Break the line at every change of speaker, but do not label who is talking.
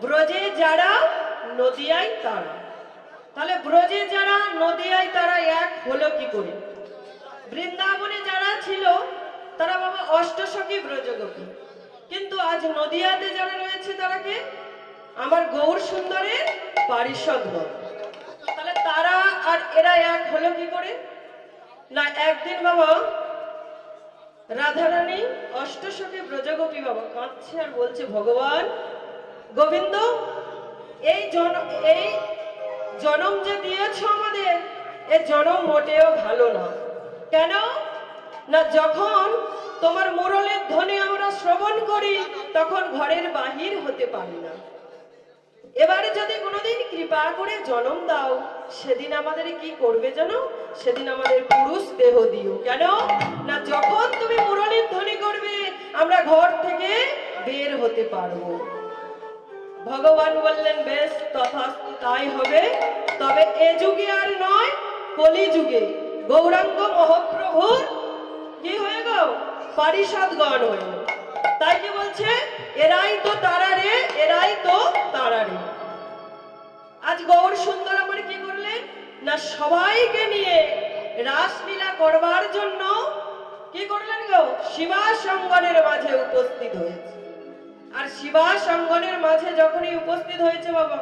ব্রজে যারা নদিয়ায় তারা। তাহলে ব্রজে যারা নদিয়ায় তারা এক হলো কি করে? বৃন্দাবনে যারা ছিল তারা বাবা অষ্টসখী ব্রজগোপী, কিন্তু আজ নদিয়াতে যারা রয়েছে তারা কে? আমার গৌর সুন্দরের পারিষদগণ। তাহলে তারা আর এরা এক হলো কি করে? না একদিন বাবা রাধারানী অষ্টসখী ব্রজগোপী বাবা কাঁদছে আর বলছে, ভগবান গোবিন্দ, এই জনম যে দিয়েছ আমাদের, এ জনম মোটেও ভালো না। কেন না, যখন তোমার মুরলের ধ্বনি আমরা শ্রবণ করি তখন ঘরের বাহির হতে পারি না। এবারে যদি কোনোদিন কৃপা করে জনম দাও, সেদিন আমাদের কি করবে জানো? সেদিন আমাদের পুরুষ দেহ দিও। কেন না, যখন তুমি মুরলীর ধ্বনি করবে আমরা ঘর থেকে বের হতে পারবো। ভগবান বললেন, বেশ তথাস্তু, তাই হবে। তবে এ যুগে আর নয়, কলি যুগে গৌরাঙ্গ মহাপ্রভুর কি হয়ে গো? পারিষদগণ হয়ে। তাই কি বলছে? এরাই তো তারা রে, এরাই তো তারা রে। আজ গৌর সুন্দর আমার কি করলেন না, সবাইকে নিয়ে রাসলীলা করবার জন্য কি করলেন গো? শিবাসঙ্গনের মাঝে উপস্থিত হয়েছে। আর শিবাসঙ্গনের মাঝে যখনই উপস্থিত হয়েছে বাবা,